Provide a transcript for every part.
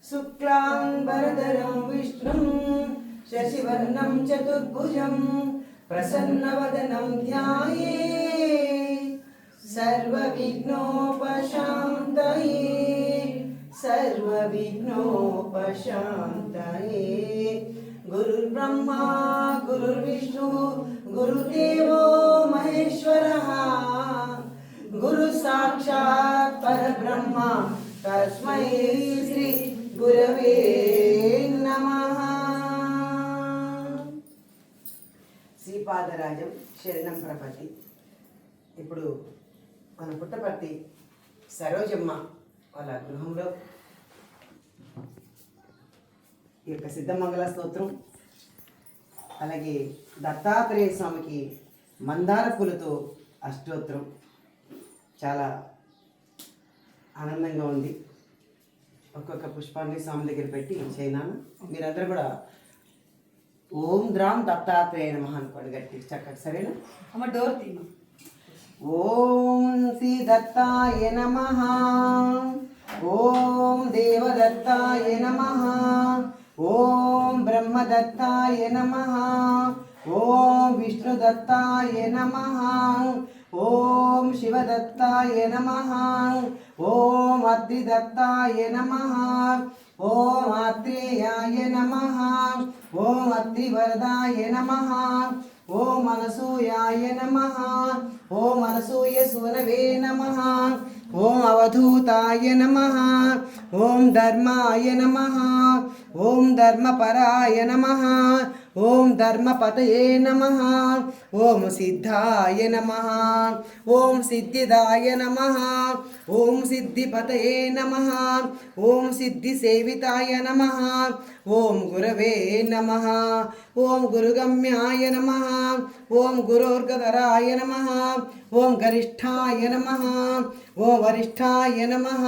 शुक्लांबरधरं विष्णुं शशिवर्णं चतुर्भुजं प्रसन्नवदनं ध्यायेत् सर्वविघ्नोपशान्तये। गुरुर्ब्रह्मा गुरुर्विष्णु गुरुदेवो महेश्वरः गुरुसाक्षात् परब्रह्मा तस्मै श्री गुरवे नमः। శ్రీపాదరాజం శరణం ప్రపత్తి. ఇప్పుడు మన పుట్టపర్తి సరోజమ్మ వాళ్ళ గృహంలో ఈ యొక్క సిద్ధమంగళ స్తోత్రం, అలాగే దత్తాత్రేయ స్వామికి మందార పూలతో అష్టోత్తరం చాలా ఆనందంగా ఉంది. ఒక్కొక్క పుష్పాన్ని స్వామి దగ్గర పెట్టి చేయనాను. మీరందరూ కూడా ఓం ద్రాం దత్తాత్రేయ నమః అనుకోండి గట్టి చక్కగా. సరేనా అమ్మ? డోర్ తీమ. ఓం శ్రీ దత్తాయ నమః, ఓం దేవదత్తాయ నమః, ఓం బ్రహ్మదత్తాయ నమః, ఓం విష్ణుదత్తాయ నమః, ఓం శివదత్తాయ నమః, ఓం అద్రిదత్తాయ నమః, ఓం ఆత్రేయాయ నమః, ఓం అత్రివరదాయ నమః, ఓం అనసూయాయ నమః, ఓం అనసూయ సూరవే నమః, ఓం అవధూతాయ నమః, ఓం ధర్మాయ నమః, ఓం ధర్మపరాయ నమః, ఓం ధర్మపతయే నమః, ఓం సిద్ధాయ నమః, ఓం సిద్ధిదాయ నమః, ఓం సిద్ధిపతయే నమః, ఓం సిద్ధిసేవితాయ నమః, ఓం గురవే నమః, ఓం గురుగమ్యాయ నమః, ఓం గురోర్గధరాయ నమః, ఓం గరిష్ఠాయ నమః, ఓం వరిష్ఠాయ నమః,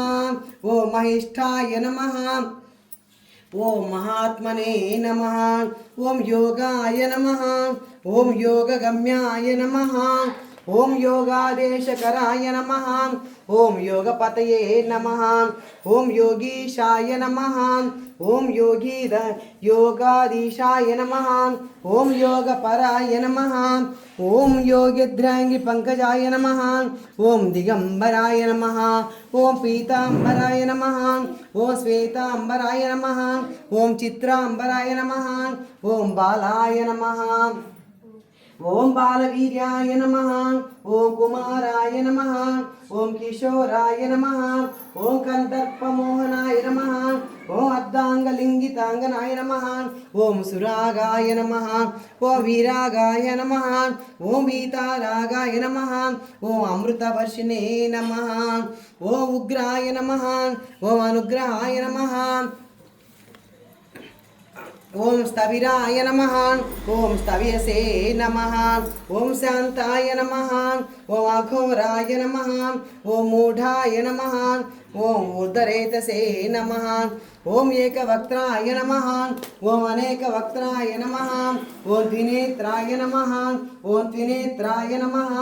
ఓం మహిష్ఠాయ నమః, ఓం మహాత్మనే నమః, ఓం యోగాయ నమః, ఓం యోగగమ్యాయ నమః, ఓం యోగాదేశకరాయ నమః, ఓం యోగపతయే నమః, ఓం యోగీశాయ నమః, ఓం యోగాధీశాయ నమః, ఓం యోగపరాయ నమః, ఓం యోగిద్రాంగి పంకజాయ నమః, ఓం దిగంబరాయ నమః, ఓం పీతాంబరాయ నమః, ఓం శ్వేతాంబరాయ నమః, ఓం చిత్రాంబరాయ నమః, ఓం బాలాయ నమః, ఓం బాలవీర్యాయ నమః, ఓం కుమారాయ నమః, ఓం కిశోరాయ నమః, ఓం కందర్పమోహనాయ నమః, ఓం అర్ధాంగలింగితాంగనాయ నమః, ఓం సురాగాయ నమః, ఓం వీరాగాయ నమః, ఓం వీతారాగాయ నమః, ఓం అమృతవర్షిణే నమః, ఓం ఉగ్రాయ నమః, ఓం అనుగ్రహాయ నమః, ఓం స్థవిరాయ నమః, ఓం స్థవ్యసే నమః, ఓం శాంతాయ నమః, ఓం అఘోరాయ నమః, ఓం మూఢాయ నమః, ఓం ఊర్ధరేతసే నమః, ఓం ఏకవక్త్రాయ నమః, ఓం అనేకవక్త్రాయ నమః, ఓం ద్వినేత్రాయ నమః, ఓం త్రినేత్రాయ నమః,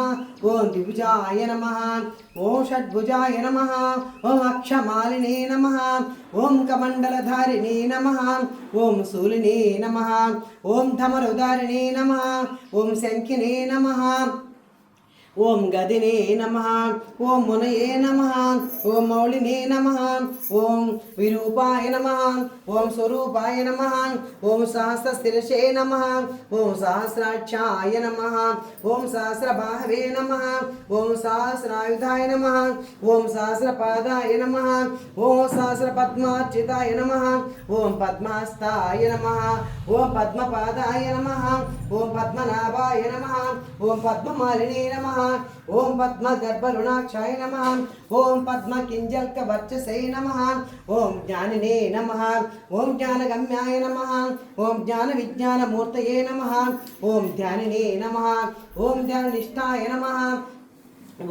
ఓం ద్విభుజాయ నమః, ఓం షడ్భుజాయ నమః, ఓం అక్షమాలినే నమః, ఓం కమండలధారిణే నమః, ఓం శూలినే నమః, ఓం ధమరుదారిణే నమః, ఓం శంఖినే నమః, ఓం గదినే నమః, ఓం మునయే నమః, ఓం మౌళినే నమః, ఓం విరూపాయ నమః, ఓం స్వరూపాయ నమః, ఓం సహస్రశిరసే నమః, ఓం సహస్రాక్షాయ నమః, ఓం సహస్రబాహవే నమః, ఓం సహస్రాయుధాయ నమః, ఓం సహస్రపాదాయ నమః, ఓం సహస్రపద్మార్చితాయ నమః, ఓం పద్మహస్తాయ నమః, ఓం పద్మపాదాయ నమః, ఓం పద్మనాభాయ నమః, ఓం పద్మమాలినే నమః, ఓం పద్మగర్భరుణాక్షాయ నమః ఓం పద్మకింజల్కవర్చసే నమః ఓం జ్ఞానినే నమః ఓం జ్ఞానగమ్యాయ నమః ఓం జ్ఞానవిజ్ఞానమూర్తయే నమః ఓం ధ్యానినే నమః ఓం ధ్యాననిష్టాయ నమః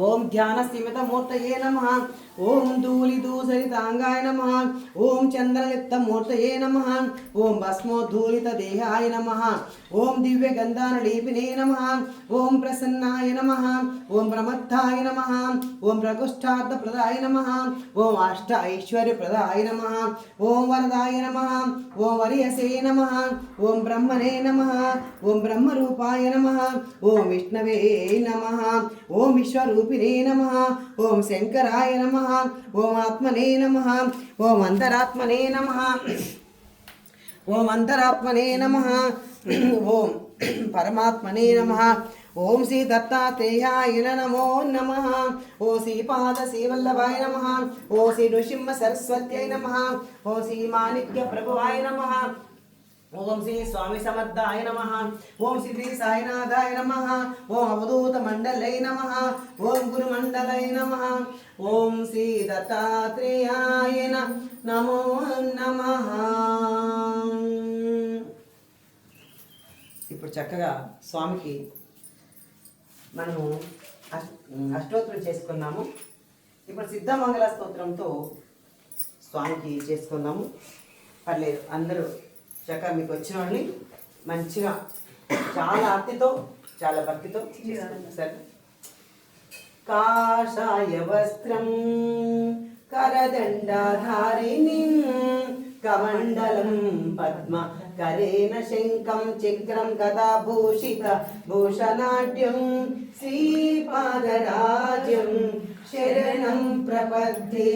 ఓం ధ్యానస్థిమితమూర్తయే నమః ఓం ధూళిధూసరితాంగాయ నమః ఓం చంద్రలిప్తమూర్తయే నమః ఓం భస్మోద్ధూళితదేహాయ నమః ఓం దివ్యగంధానలీపినే నమః ఓం ప్రసన్నాయ నమః ఓం ప్రమత్తాయ నమః ఓం ప్రకుష్ఠార్థప్రదాయ నమః ఓం అష్ట ఐశ్వర్యప్రదాయ నమః ఓం వరదాయ నమః ఓం వరియసే నమః ఓం బ్రహ్మణే నమః ఓం బ్రహ్మరూపాయ నమః ఓం విష్ణవే నమః ఓం విశ్వరూపిణే నమః ఓం శంకరాయ నమః ఓం ఆత్మనే నమః ఓం అంతరాత్మనే నమః ఓం అంతరాత్మనే నమః ఓం పరమాత్మనే నమః ఓం శ్రీ దత్తాత్రేయాయ నమో నమః ఓం శ్రీపాద శ్రీవల్లభాయ నమః ఓం శ్రీ నృసింహ సరస్వత్యై నమః ఓం శ్రీ మాణిక్య ప్రభువాయ నమః ఓం శ్రీ స్వామి సమర్థాయ నమః ఓం శ్రీ సాయినాథాయ నమః ఓం అవధూత మండలై నమః ఓం గురుమండలై నమః ఓం శ్రీ దత్తాత్రేయాయ నమో నమః. ఇప్పుడు చక్కగా స్వామికి మనము అష్టోత్తరం చేసుకున్నాము. ఇప్పుడు సిద్ధమంగళ స్తోత్రంతో స్వామికి చేసుకున్నాము. పర్లేదు, అందరూ చక్కగా మీకు వచ్చిన వాళ్ళని మంచిగా చాలా ఆర్తితో చాలా భక్తితో సరే. కాషాయ వస్త్రం కరదండాధారిణి కమండలం పద్మ కరేణ శంఖం చక్రం గదాభూషిత భూషణాఢ్యం శ్రీపాదరాజ్యం శరణం ప్రపద్యే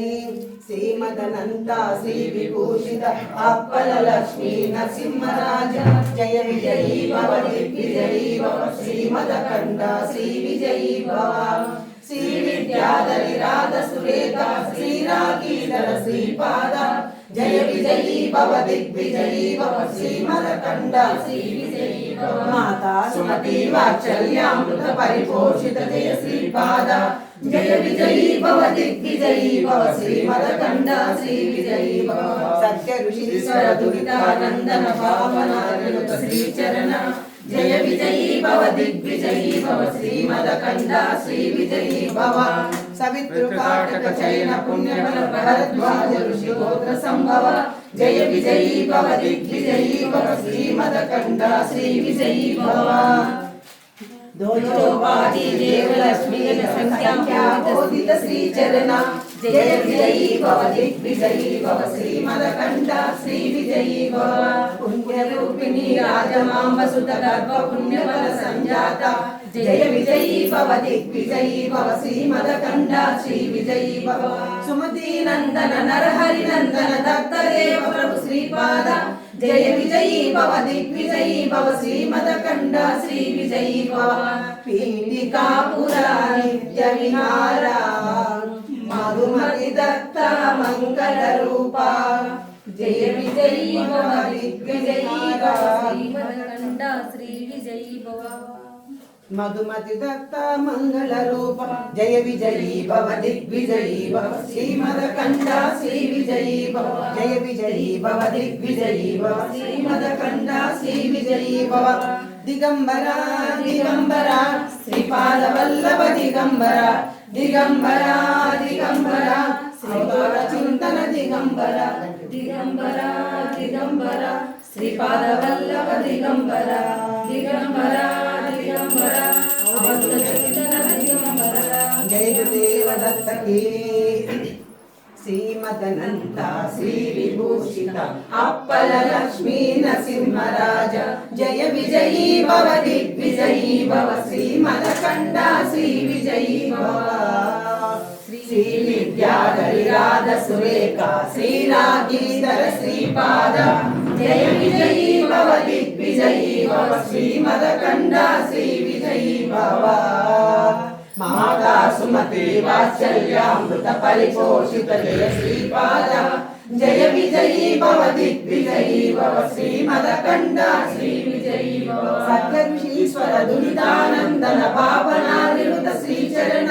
శ్రీమదనంత శ్రీ విభూషిత అప్పల లక్ష్మీ నరసింహరాజ జయ విజయీ భవ దిగ్విజయీ భవ శ్రీమదకండ శ్రీ విజయీ భవ శ్రీ విద్యాధరి రాధ సురేఖ శ్రీరాగీధర శ్రీపాద జయ విజయీ భవ దిగ్విజయీ భవ శ్రీమదకండ శ్రీ విజయీ భవ మాతా సుమతి వాత్సల్యామృత పరిపోషిత జయ శ్రీపాద జయ విజయీ భవ దిగ్విజయీ భవ శ్రీమదకండ శ్రీ విజయీ భవ సత్య ఋషీశ్వర దురితానందన పావనానుత శ్రీచరణ జయ విజయీ భవ దిగ్విజయీ భవ శ్రీమదకండ శ్రీ విజయీ భవ సవితృకాటక చైన పుణ్యబల భరద్వాజ ఋషి గోత్ర సంభవ జయ విజయీ భవ దిగ్విజయీ భవ శ్రీమదకండ శ్రీ విజయీ భవ దోజోపాటి దేవలక్ష్మీ సంఖ్యామోదిత శ్రీచరణ జయ విజయీ భవ దిగ్విజయీ భవ శ్రీమదకండ శ్రీ విజయీ భవ పుణ్యరూపిణి రాజమాంబ సుత గర్భ పుణ్యబల సంజాత జయ విజయీ భవ దిగ్విజయీ భవ శ్రీమదకండ శ్రీ విజయీ భవ సుమతి నందన నరహరి నందన దత్తదేవ ప్రభు శ్రీపాద జయ విజయీ భవ దిగ్విజయీ భవ శ్రీమదకండ శ్రీ విజయీ భవ పీఠికాపురా నిత్య విహారా మధుమతి దత్త మంగళ రూపా జయ విజయీ భవ దిగ్విజయీ భవ శ్రీమదకండ శ్రీ విజయీ భవ మధుమతి దత్త మంగళ రూప జయ విజయీ భవ దిగ్విజయీ భవ శ్రీమదకండ శ్రీ విజయీ భవ జయ విజయీ భవ దిగ్విజయీ భవ శ్రీమదకండ శ్రీ విజయీ భవ దిగంబర దిగంబర శ్రీపాద వల్లభ దిగంబర దిగంబర దిగంబర శ్రీపాద చింతన దిగంబర దిగంబర దిగంబర శ్రీపాద వల్లభ దిగంబర దిగంబర దిగంబర అవధూత చింతన దిగంబర జయ గురుదేవ దత్త కీ శ్రీమదనంత శ్రీ విభూషిత అప్పల లక్ష్మీ నరసింహరాజ జయ విజయీ భవ దిగ్విజయీ భవ శ్రీమదకండ శ్రీ విజయీ భవ శ్రీ విద్యాధరి రాధ సురేఖ శ్రీరాగీధర శ్రీపాద జయ విజయీ భవ దిగ్విజయీ భవ శ్రీమదకండ శ్రీ విజయీ భవ మాతా సుమతి వాత్సల్యామృత పరిపోషిత జయ శ్రీపాద जय विजयी भव दिग्विजयी भव श्रीमदकण्ड श्रीविजयी भव सत्यऋषीश्वर दुरितानन्दन पावनानिरुत श्रीचरण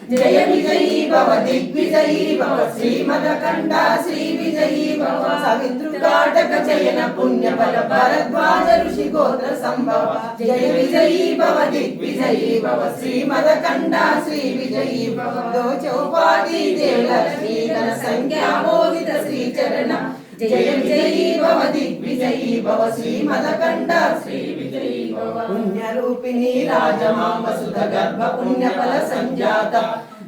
जय विजयी भव दिग्विजयी भव श्रीमदकण्ड श्रीविजयी भव सवितृकाटक चयन पुण्यफल भरद्वाज ऋषि गोत्र संभव जय विजयी भव दिग्विजयी भव श्रीमदकण्ड श्रीविजयी भव दो चौपाटी देवलक्ष्मी गण संख्या मोदित श्रीचरण जय विजयी भव दिग्विजयी भव श्रीमदकण्ड श्रीविजयी भव पुण्यरूपिणी राजमांबसुत गर्भ पुण्यफल संजाता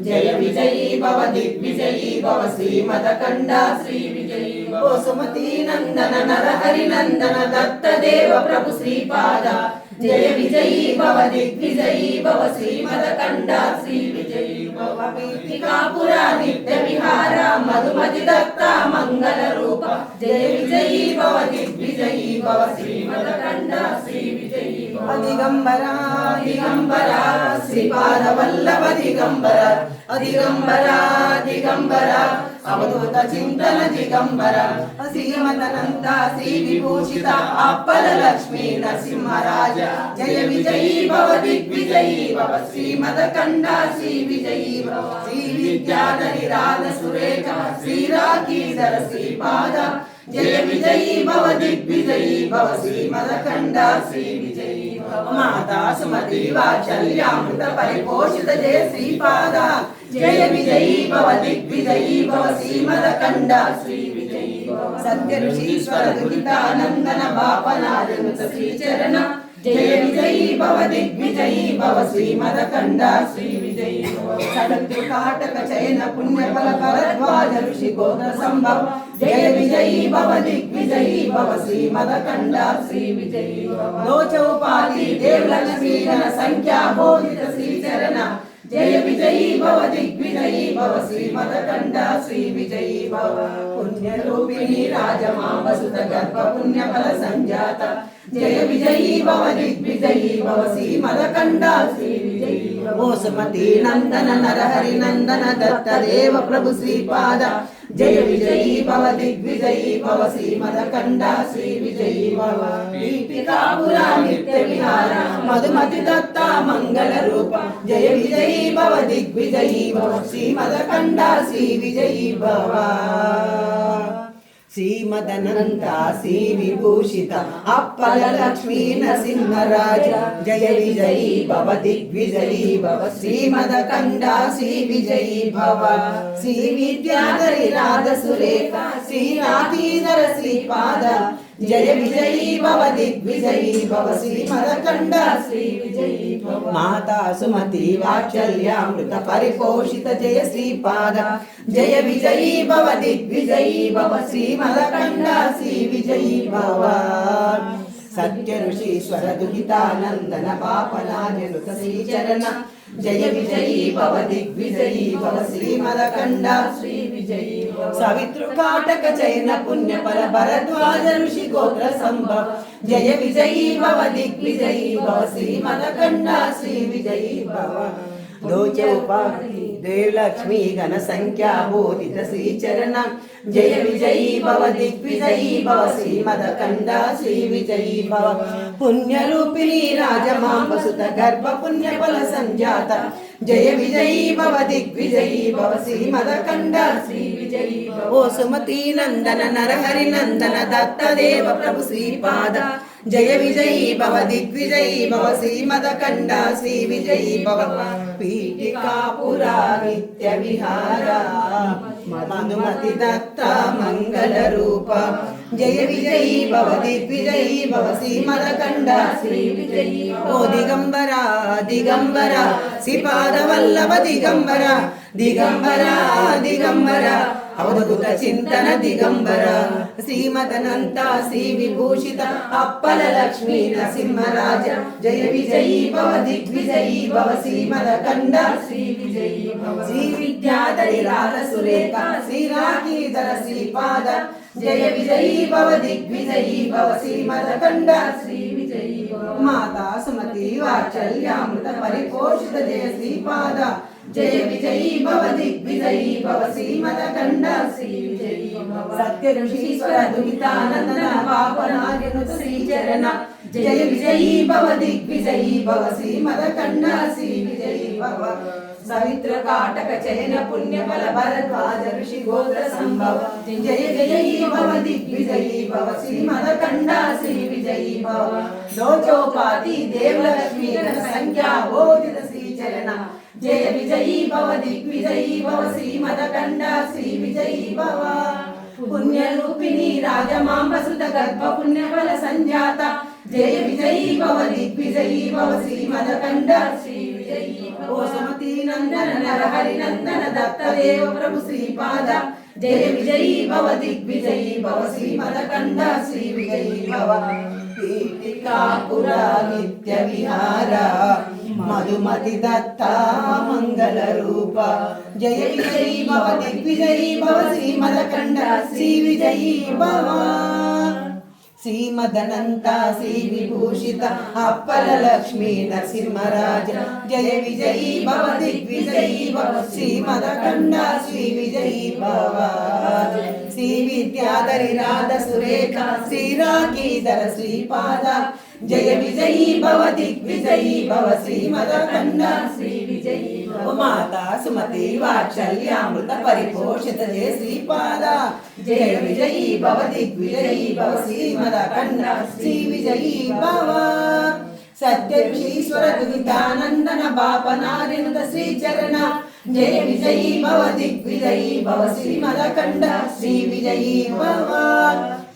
जय विजयी भव दिग्विजयी भव श्रीमदकण्ड श्रीविजयी भव सुमती नंदन नरहरि नंदन दत्त देव प्रभु श्रीपादा जय विजयी भव दिग्विजयी भव श्रीमदकण्ड श्रीविजयी भव पीठिकापुरा नित्य विहार मधुमति दत्ता मंगल रूप जय विजयी भव दिग्विजयी भव श्रीमदकण्ड श्रीविजयी भव दिगंबरा दिगंबरा श्रीपाद वल्लभ दिगंबरा दिगंबरा दिगंबरा अवधूत चिंतन दिगंबर श्रीमदनंद श्री विभूषित अप्पल लक्ष्मी नरसिंहराज जय विजयी भव दिग्विजयी भव श्रीमदकण्ड श्रीविजयी भव श्री विद्याधरी राध सुरेख श्रीराकीधर श्रीपाद जय विजयी भव दिग्विजयी भव श्रीमदकण्ड श्रीविजयी भव माता सुमति वात्सल्यामृत परिपोषित जय श्रीपाद जय विजयी भव दिग्विजयी भव श्रीमदकण्ड श्रीविजयी भव सत्यऋषीश्वर दुरितानन्दन बापनादिनुत श्रीचरण जय विजयी भव दिग्विजयी भव श्रीमदकण्ड श्रीविजयी भव सदृकाटक चयन पुण्यफल भरद्वाज ऋषि गोत्र संभव जय विजयी भव दिग्विजयी भव श्रीमदकण्ड श्रीविजयी भव दो चौपाटी देवलक्ष्मी गण संख्या बोधित श्रीचरण जय विजयी भव दिग्विजयी भव श्रीमदकण्ड श्रीविजयी भव पुण्यरूपिणी राजमांबसुत गर्भ पुण्यफल संजाता जय विजयी भव दिग्विजयी भव श्रीमदकण्ड श्रीविजयी भव सुमती नंदन नरहरि नंदन दत्त देव प्रभु श्रीपाद जय विजयी भव दिग्विजयी भव श्रीमदकण्ड श्रीविजयी भव पीठिकापुरा नित्य विहार मधुमति दत्ता मंगल रूप जय विजयी भव दिग्विजयी भव श्रीमदकण्ड श्रीविजयी भव श्रीमदनंद श्री विभूषित अप्पल लक्ष्मी नरसिंहराज जय विजयी भव दिग्विजयी भव श्रीमदकण्ड श्रीविजयी भव श्री विद्याधरी राध सुरेख श्रीनाथीधर श्रीपाद जय विजयी भव दिग्विजयी भव श्रीमदकण्ड श्रीविजयी भव माता सुमति वात्सल्यामृत परिपोषित जय श्रीपाद जय विजयी भव दिग्विजयी भव श्रीमदकण्ड श्रीविजयी भव सत्यऋषीश्वर दुहितानन्दन पापनानिरुत श्रीचरण जय विजयी भव दिग्विजयी भव श्रीमदकण्ड श्रीविजयी भव सवितृकाटक चयन पुण्यफल भरद्वाज ऋषि गोत्र संभव जय विजयी भव दिग्विजयी भव श्रीमदकण्ड श्रीविजयी भव दो चौपाटी देवलक्ष्मी गण संख्या बोधित श्रीचरण जय विजयी भव दिग्विजयी भव श्रीमदकण्ड श्रीविजयी भव पुण्यरूपिणी राजमांबसुत गर्भ पुण्यफल संजाता जय विजयी भव दिग्विजयी भव श्रीमदकण्ड श्रीविजयी भव ओ सुमती नंदन नरहरि नंदन दत्त देव प्रभु श्रीपाद जय विजयी भव दिग्विजयी भव श्रीमदकण्ड श्रीविजयी भव पीठिकापुरा नित्य विहार मधुमति दत्ता मंगल रूप जय विजयी भव दिग्विजयी भव श्रीमदकण्ड श्रीविजयी ओ दिगंबरा दिगंबरा श्रीपाद वल्लभ दिगंबरा दिगंबरा दिगंबरा अवधूत चिंतन दिगंबर श्रीमदनंद श्री विभूषित अप्पल लक्ष्मी नरसिंहराज जय विजयी भव दिग्विजयी भव श्रीमदकण्ड श्रीविजयी भव श्री विद्याधरी राध सुरेख श्रीराकीधर श्रीपाद जय विजयी भव दिग्विजयी भव श्रीमदकण्ड श्रीविजयी भव माता सुमति वात्सल्यामृत परिपोषित जय श्रीपाद जय विजयी भव दिग्विजयी भव श्रीमदकण्ड श्रीविजयी भव सत्य ऋषीश्वर दुहितानंदन पापनार्यनुत श्रीचरण जय विजयी भव दिग्विजयी भव श्रीमदकंड श्री विजयी भव सवित्र काटक चयन पुण्य फल भरद्वाज ऋषि गोत्र संभव जय विजयी भव दिग्विजयी भव श्रीमदकंड श्री विजयी भव दो चौपाती देवलक्ष्मी गण संख्या बोधित श्रीचरण जय विजयी भव दिग्विजयी भव श्रीमदकंड श्री विजयी भव पुण्यरूपिणी राजमांब सुत गर्भ पुण्य फल संजाता जय विजयी भव दिग्विजयी भव श्रीमदकंड श्री विजयी भव सुमति नंदन नरहरि नंदन दत्त देव प्रभु श्रीपाद जय विजयी भव दिग्विजयी भव श्रीमदकंड श्री विजयी भव पीठिकापुरा नित्य विहार मधुमति दत्ता मंगल रूप जय विजयी भव दिग्विजयी भव श्रीमदकंड श्री विजयी भव श्रीमदनंत श्री विभूषित अप्पल लक्ष्मी नरसिंहराज जय विजयी भव दिग्विजयी भव श्रीमदकंड श्री विजयी भव श्री विद्याधरी राध सुरेखा श्री राखीधर श्रीपाद जय विजयी भव दिग्विजयी भव श्रीमदकंड श्री विजयी भव माता सुमति वात्सल्यामृत परिपोषित जय श्रीपाद जय विजयी भव दिग्विजयी भव श्रीमदकंड श्री विजयी भव सत्य ऋषीश्वर दुहितानंदन बापनार्यनुत श्रीचरण जय विजयी भव दिग्विजयी भव श्रीमदकंड श्री विजयी भव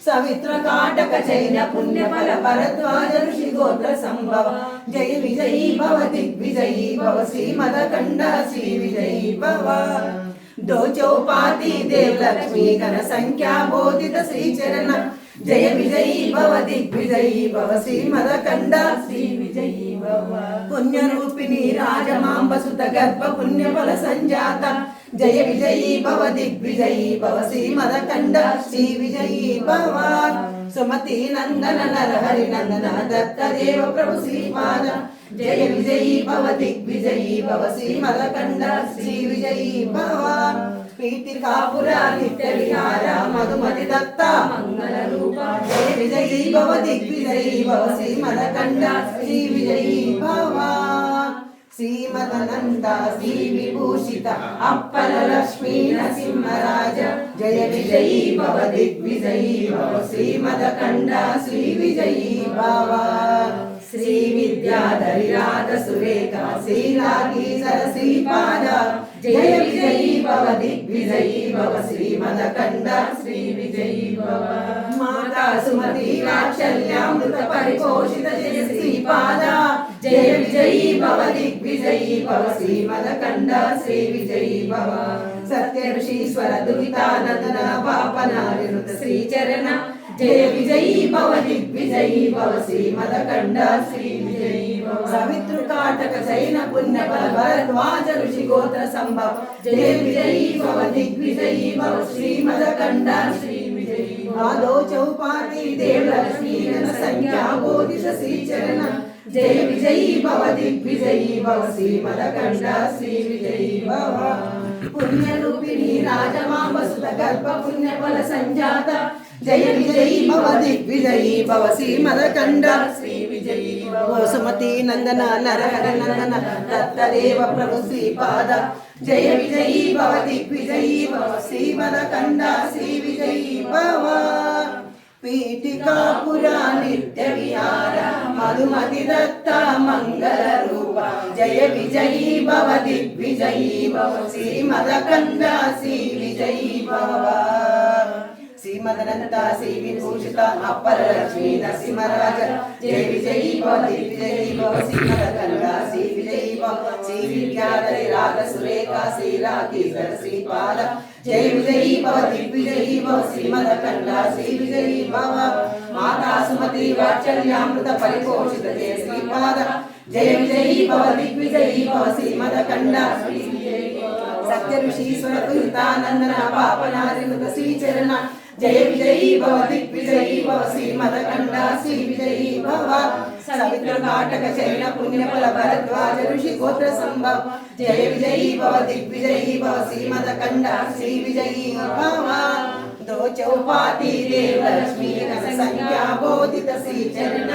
सवित्र काटक चैन पुण्य फल भरद्वाज ऋषि गोत्र संभव जय विजयी भव दिग्विजयी भव श्रीमदकंड श्री विजयी भव दो चौपाती देवलक्ष्मी गण संख्या बोधित श्रीचरण जय विजयी भव दिग्विजयी भव श्रीमदकंड श्री विजयी भव पुण्यरूपिणी राजमांब सुत गर्भ पुण्य फल संजाता जय विजयी भव दिग्विजयी भव श्रीमदकंड श्री विजयी भव सुमति नंदन नरहरि नंदन दत्त देव प्रभु श्रीपाद जय विजयी भव दिग्विजयी भव श्रीमदकंड श्री विजयी भव पीठिकापुरा नित्य विहार मधुमति दत्ता मंगल रूप जय विजयी भव दिग्विजयी भव श्रीमदकंड श्री विजयी भव श्रीमदनंद श्री विभूषित अप्पल लक्ष्मी नरसिंहराज जय विजयी भव दिग्विजयी भव श्रीमदकंड श्री विजयी भव श्री विद्याधरी राध सुरेखा श्री राखीधर श्रीपाद जय विजयी भव दिग्विजयी भव श्रीमदकंड श्री विजयी भव माता सुमति वात्सल्यामृत परिपोषित जय श्रीपाद जय विजयी भव दिग्विजयी भव श्रीमदकंड श्री विजयी भव सत्य ऋषीश्वर दुहितानंदन पापनार्यनुत श्रीचरण जय विजयी भव दिग्विजयी भव श्रीमदकंड श्री विजयी भव सवित्र काटक चैन पुण्य फल भरद्वाज ऋषि गोत्र संभव जय विजयी भव दिग्विजयी भव श्रीमदकंड श्री विजयी भव दो चौपाती देवलक्ष्मी गण संख्या बोधित श्रीचरण जय विजयी भव दिग्विजयी भव श्रीमदकंड श्री विजयी भव पुण्यरूपिणी राजमांब सुत गर्भ पुण्य फल संजाता जय विजयी भव दिग्विजयी भव श्रीमदकंड श्री विजयी भव सुमति नंदन नरहरि नंदन दत्त देव प्रभु श्रीपाद जय विजयी भव दिग्विजयी भव श्रीमदकंड श्री विजयी भव पीठिकापुरा नित्य विहार मधुमति दत्ता मंगल रूप जय विजयी भव दिग्विजयी भव श्रीमदकंड श्री विजयी भव श्रीमदनंत श्री विभूषित अप्पल लक्ष्मी नरसिंहराज जय विजयी भव दिग्विजयी भव श्रीमदकंड श्री विजयी भव श्री विद्याधरी राध सुरेखा श्री राखीधर श्रीपाद जय विजयी भव दिग्विजयी भव श्रीमदकंड श्री विजयी भव माता सुमति वात्सल्यामृत परिपोषित जय श्रीपाद जय विजयी भव दिग्विजयी भव श्रीमदकंड श्री विजयी भव सत्य ऋषीश्वर दुहितानंदन पापनार्यनुत श्रीचरण जय विजयी भव दिग्विजयी भव श्रीमदकंड श्री विजयी भव सवित्र काटक चैन पुण्य फल भरद्वाज ऋषि गोत्र संभव जय विजयी भव दिग्विजयी भव श्रीमदकंड श्री विजयी भव दो चौपाती देव लक्ष्मी रस संज्ञा बोधित श्री चरण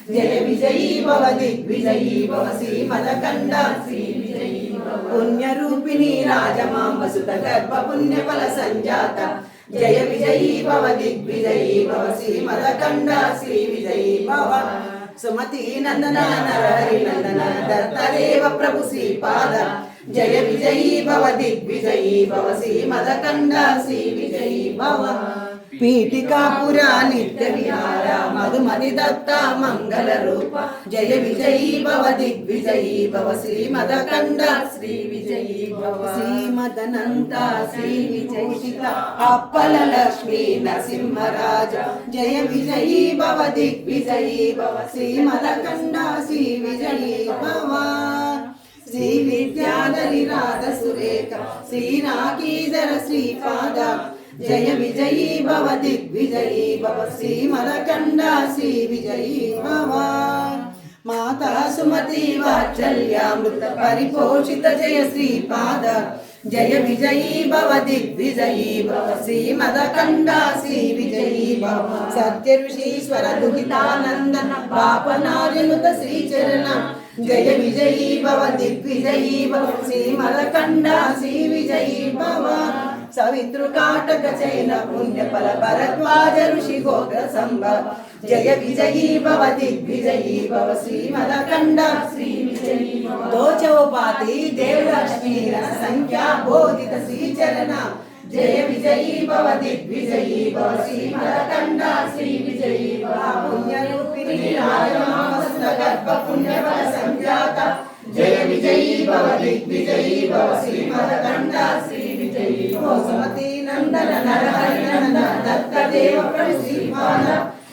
जय विजयी भव दिग्विजयी भव श्री मदकंड श्री विजयी पुण्य रूपिणी राजमांब सुत गर्भ पुण्य फल संजात जय विजयी भव दिग्विजयी भव श्री मदकंड श्री विजयी भव सुमति नंदन नरहरि नंदन दत्तदेव प्रभु श्रीपाद जय विजयी भव दिग्विजयी भव श्री मदकंड श्री विजयी भव पीठिकापुरा नित्य विहार मधुमति दत्ता मंगल रूप जय विजयी भव दिग्विजयी भव श्री मदकंड श्री विजयी भव श्री मदनंत श्री विजयित अप्पल लक्ष्मी नरसिंहराज जय विजयी भव दिग्विजयी भव श्री मदकंड श्री विजयी भव श्री विद्याधरी राध सुरेख श्री राकीधर श्रीपाद जय विजयी भव दिग्विजयी भव श्री मदकंड श्री विजयी भव माता सुमति वात्सल्यामृत परिपोषित जय श्रीपाद जय विजयी भव दिग्विजयी भव श्री मदकंड श्री विजयी भव सत्य ऋषीश्वर दुहितानंदन पापनार्यनुत श्री चरण जय विजयी भव दिग्विजयी भव श्री मदकंड श्री विजयी भव सवितृकाटक चैन पुण्य फल भरद्वाज ऋषि गोत्र संभव जय विजयी भव दिग्विजयी भव श्री मदकंड श्री विजयी भव दो चौपाती देव लक्ष्मी रस संख्या बोधित श्री चरण जय विजयी भव दिग्विजयी भव श्री मदकंड श्री विजयी भव पुण्य रूपिणी राजमांब गर्भ पुण्य फल संजात जय विजयी भव दिग्विजयी भव श्री मदकंड श्री विजयी भव सुमति नंदन नरहरि नंदन दत्तदेव प्रभु श्रीपाद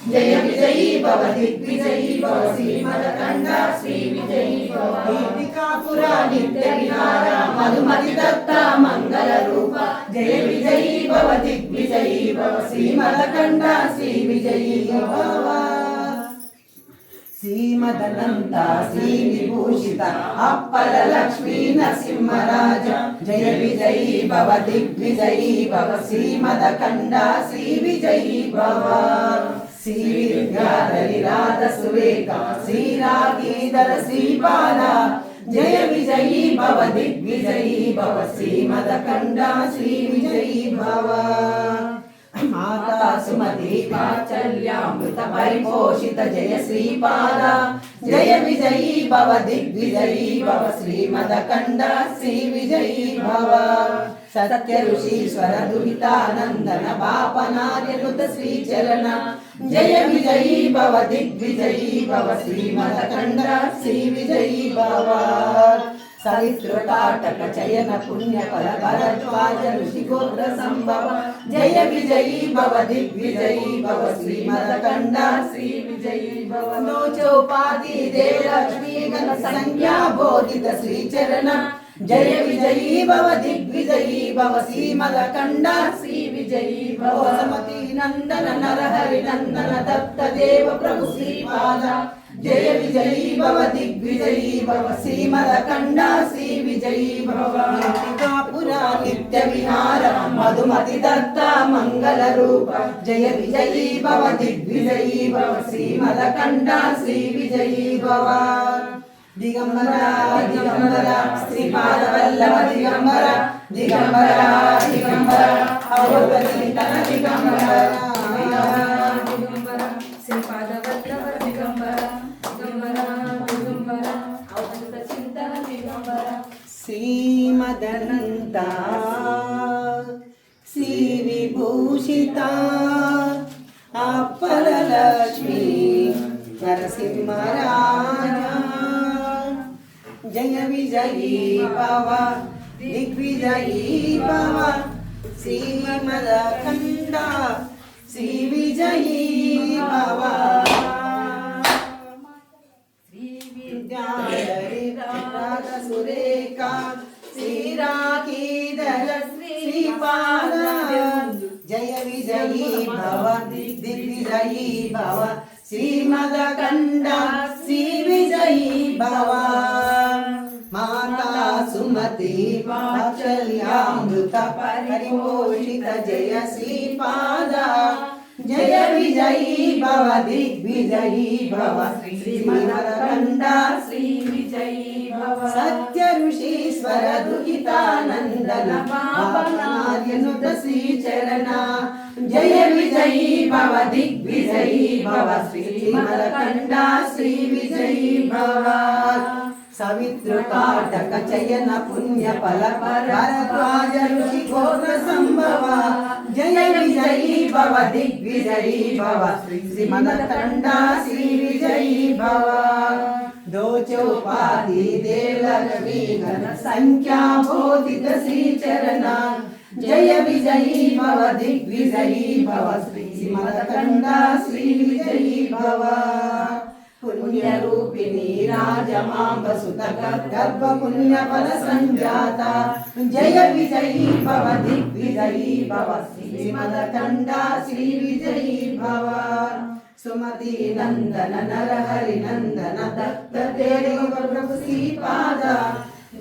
जय विजयी भव दिग्विजयी भव श्री मदकंड श्री विजयी भव पीठिकापुरा नित्य विहार मधुमति दत्ता मंगल रूप जय विजयी भव दिग्विजयी भव श्री मदकंड श्री विजयी भव श्रीमदनंत श्री विभूषित अप्पल लक्ष्मी नरसिंहराज जय विजयी भव दिग्विजयी भव श्री मदकंड श्री विजयी भव श्री विद्याधरी राध सुरेख श्री रागीधर श्रीपाद जय विजयी भव दिग्विजयी भव श्री मदकंड श्री विजयी भव माता सुमति वात्सल्यामृत परिपोषित जय श्रीपाद जय विजयी भव दिग्विजयी भव श्री मदकंड श्री विजयी भव सत्य ऋषीश्वर दुहितानंदन पापनार्यनुत श्री चरण जय विजयी भव दिग्विजयी भव श्री मदकंड श्री विजयी भव सवितृकाटक चयन पुण्य फल भरद्वाज ऋषि गोत्र संभव जय विजयी भव दिग्विजयी भव श्री मदकंड श्री विजयी भव दो चौपाती देव लक्ष्मी गण संज्ञा बोधित श्री चरण जय विजयी भव दिग्विजयी भव श्री मदकंड श्री विजयी भव सुमति नंदन नरहरि नंदन दत्तदेव प्रभु श्रीपाद जय विजयी भव दिग्विजयी भव श्री मदकंड श्री विजयी भव पीठिकापुरा नित्य विहार मधुमति दत्ता मंगल रूप जय विजयी भव दिग्विजयी भव श्री मदकंड श्री विजयी भव दिगंबरा दिगंबरा श्रीपाद वल्लभ दिगंबरा दिगंबरा दिगंबरा अवधूतन दिगंबरा दिगंबरा श्रीपाद वल्लभ दिगंबरा दिगंबरा दिगंबरा अवधूतन दिगंबरा श्रीमदनंता श्री विभूषिता अप्पल लक्ष्मी नरसिंहराज जय विजयी भव दिग्विजयी भव श्री मदकंड श्री विजयी भव श्री विद्याधरी राध सुरेख श्री राकीधर श्रीपाद जय विजयी भव दिग्विजयी भव श्री मदकंड श्री विजयी भव माता सुम सुमति वात्सल्यामृत परिपोषित जय श्रीपादा जय विजयी भव दिग्विजयी भव श्रीमदकण्ठा श्री विजयी भव सत्य ऋषीश्वर दुहितानन्दन भावनार्यनुत श्रीचरण जय विजयी भव दिग्विजयी भव श्रीमदकण्ठा श्री विजयी भव सवितृकाटक चयन पुण्य फल भरद्वाज ऋषि गोत्र संभव जय विजयी भव दिग्विजयी भव श्रीमदकण्ठा श्री विजयी भव दो चौपाति देवलक्ष्मी गण संख्या बोधित श्री चरण जय विजयी भव दिग्विजयी भव श्रीमदकण्ठा श्री विजयी भव पुण्यरूपिणी राजमाम्बसुत गर्भ पुण्य फल संजाता जय विजयी भव दिग्विजयी भव श्रीमदकण्ठा श्री विजयी भव सुमति नंदन नरहरि नंदन दत्त तेरे प्रभु श्रीपादा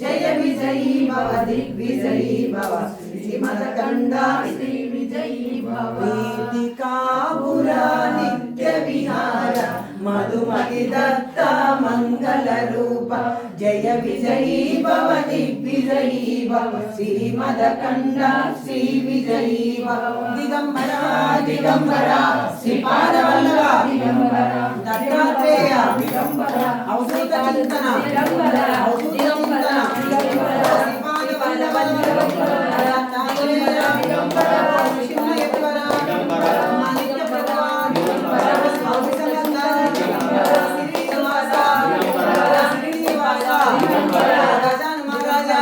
जय विजयी भव दिग्विजयी भव श्रीमदकण्ठा श्री विजयी भव नीतिकापुरा नित्य विहार मधुमति दत्त मंगल रूप जय विजयी भव दिग्विजयी भव श्रीमदकण्ठा श्री विजयी भव दिगंबरा दिगंबरा श्रीपादवल्लभ दिगंबरा दत्तात्रेय दिगंबरा अवधूत चिंतन दिगंबरा अवधूत चिंतन श्रीपादवल्लभ दत्तात्रेय दिगंबरा शिवनेश्वरा दिगंबरा माणिक्य भगवान दिगंबरा स्वामी गजानन महाराजा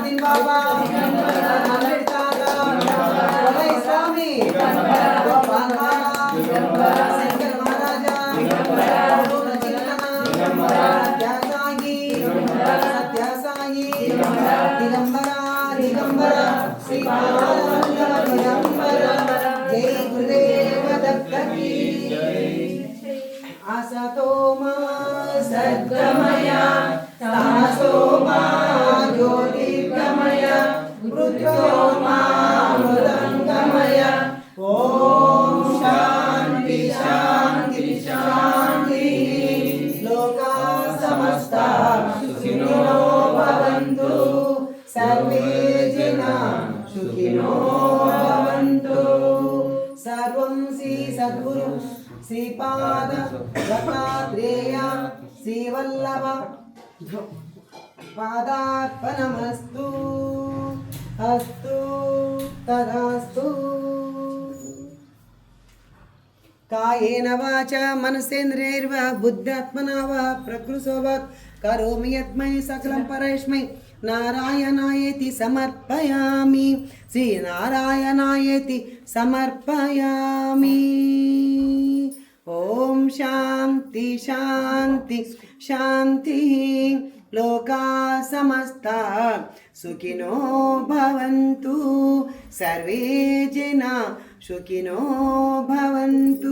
दिन बाबा स्वामी गोपाल शंकर महाराजा सत्य साई दिगंबरा दिगंबरा श्री दिगंबरा जय गुरुदेव दत्त की असतो मा सद्गमय तमसो मा ज्योतिर्गमय मृत्यो मा मृदंगमय ओम शांति शांति शांति लोका समस्ता सुखिनो भवन्तु सर्वे जना सुखिनो भवन्तु सर्वं श्री सद्गुरु श्रीपाद दत्तात्रेय श्रीवल्लभ पादार्पणमस्तु अस्तु तदास्तु कायेन वाचा मनसेन्द्रियैर्वा बुद्ध्यात्मना वा प्रकृतिस्वभावात् करोमि यद्मयि सकलं परस्मै नारायणायेति समर्पयामि श्रीनारायणायेति समर्पयामि ओम शांति शांति शांति लोका समस्ता सुखिनो भवन्तु सर्वे जना सुखिनो भवन्तु।